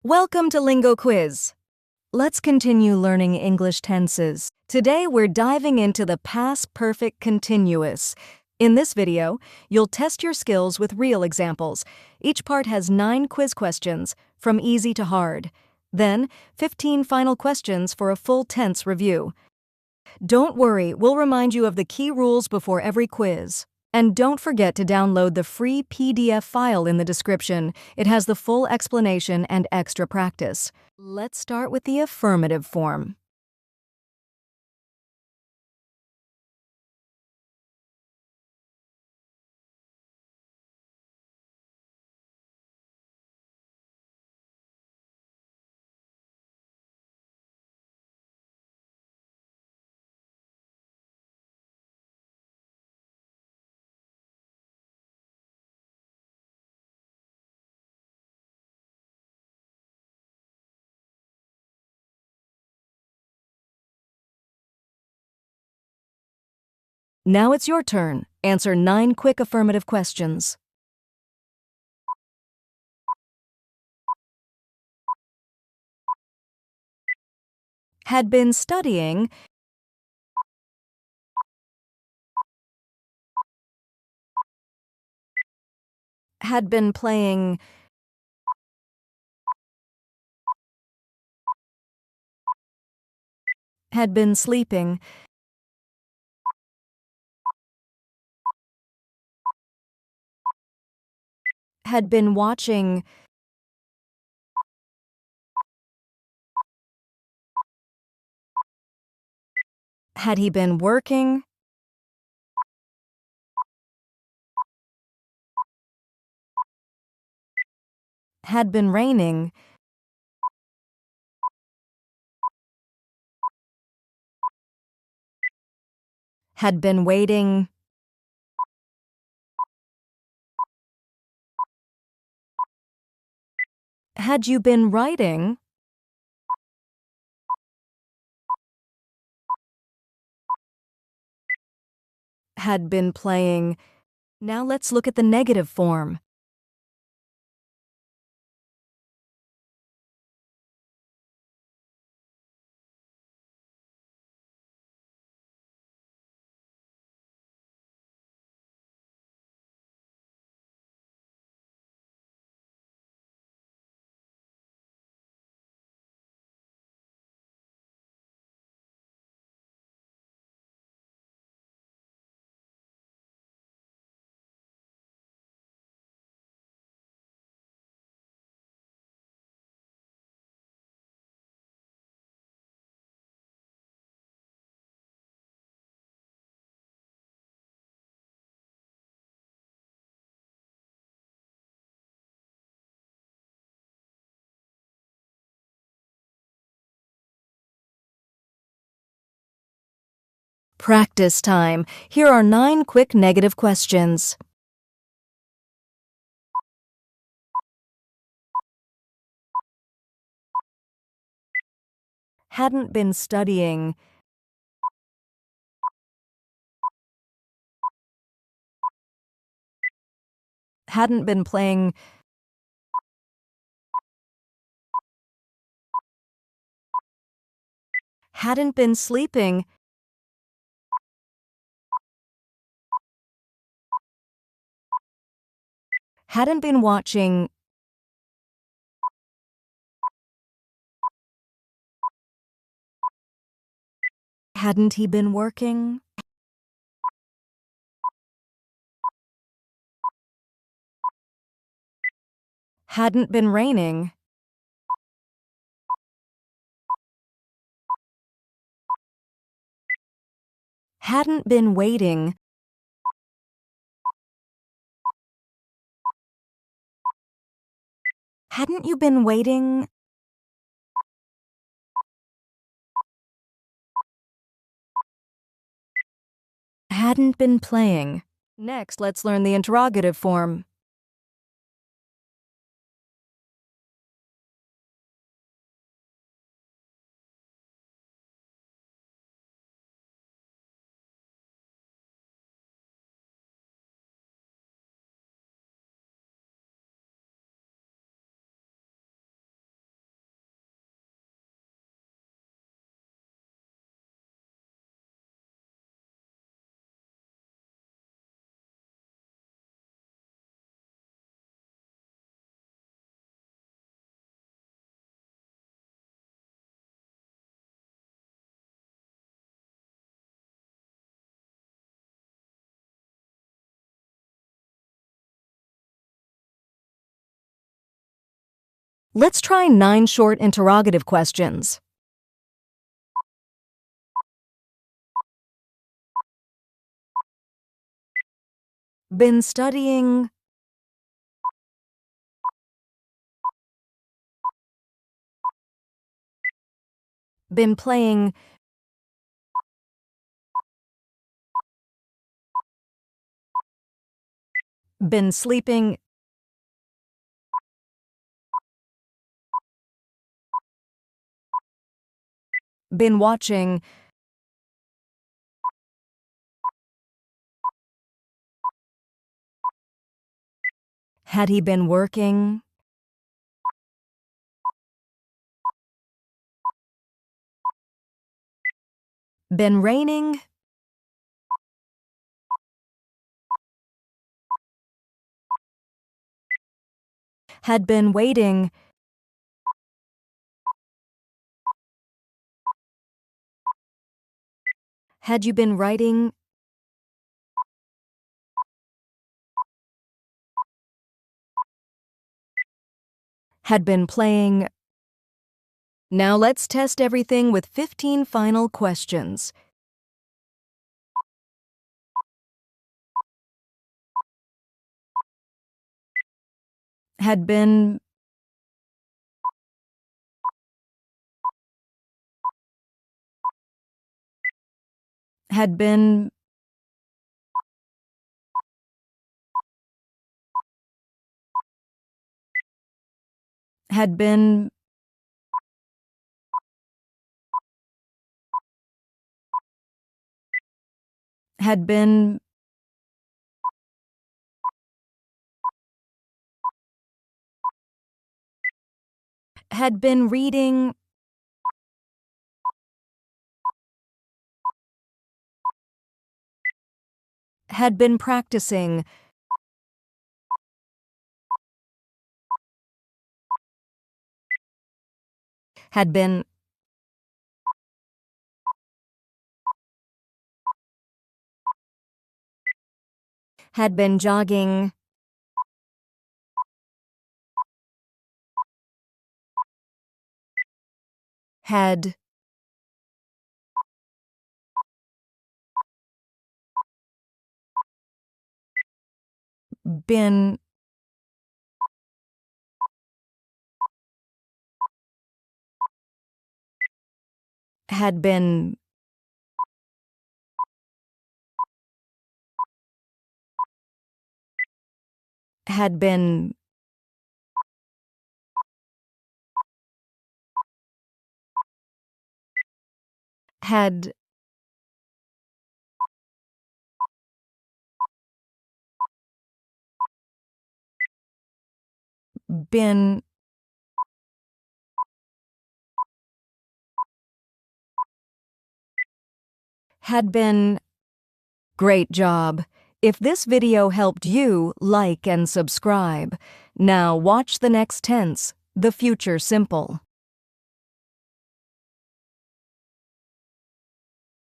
Welcome to LingoQuiz. Let's continue learning English tenses. Today we're diving into the past perfect continuous. In this video, you'll test your skills with real examples. Each part has 9 quiz questions, from easy to hard. Then, 15 final questions for a full tense review. Don't worry, we'll remind you of the key rules before every quiz. And don't forget to download the free PDF file in the description. It has the full explanation and extra practice. Let's start with the affirmative form. Now it's your turn. Answer 9 quick affirmative questions. Had been studying. Had been playing. Had been sleeping. Had been watching. Had he been working? Had been raining. Had been waiting. Had you been writing? Had been playing. Now let's look at the negative form. Practice time. Here are 9 quick negative questions. Hadn't been studying. Hadn't been playing. Hadn't been sleeping. Hadn't been watching. Hadn't he been working? Hadn't been raining. Hadn't been waiting. Hadn't you been waiting? Hadn't been playing. Next, let's learn the interrogative form. Let's try 9 short interrogative questions. Been studying. Been playing. Been sleeping. Been watching. Had he been working? Been raining? Had been waiting. Had you been writing? Had been playing. Now let's test everything with 15 final questions. Had been. Had been. Had been. Had been. Had been reading. Had been practicing. Had been. Had been jogging. Had. Been. Had been. Had been. Had. Been. Had been. Great job! If this video helped you, like and subscribe. Now watch the next tense, the future simple.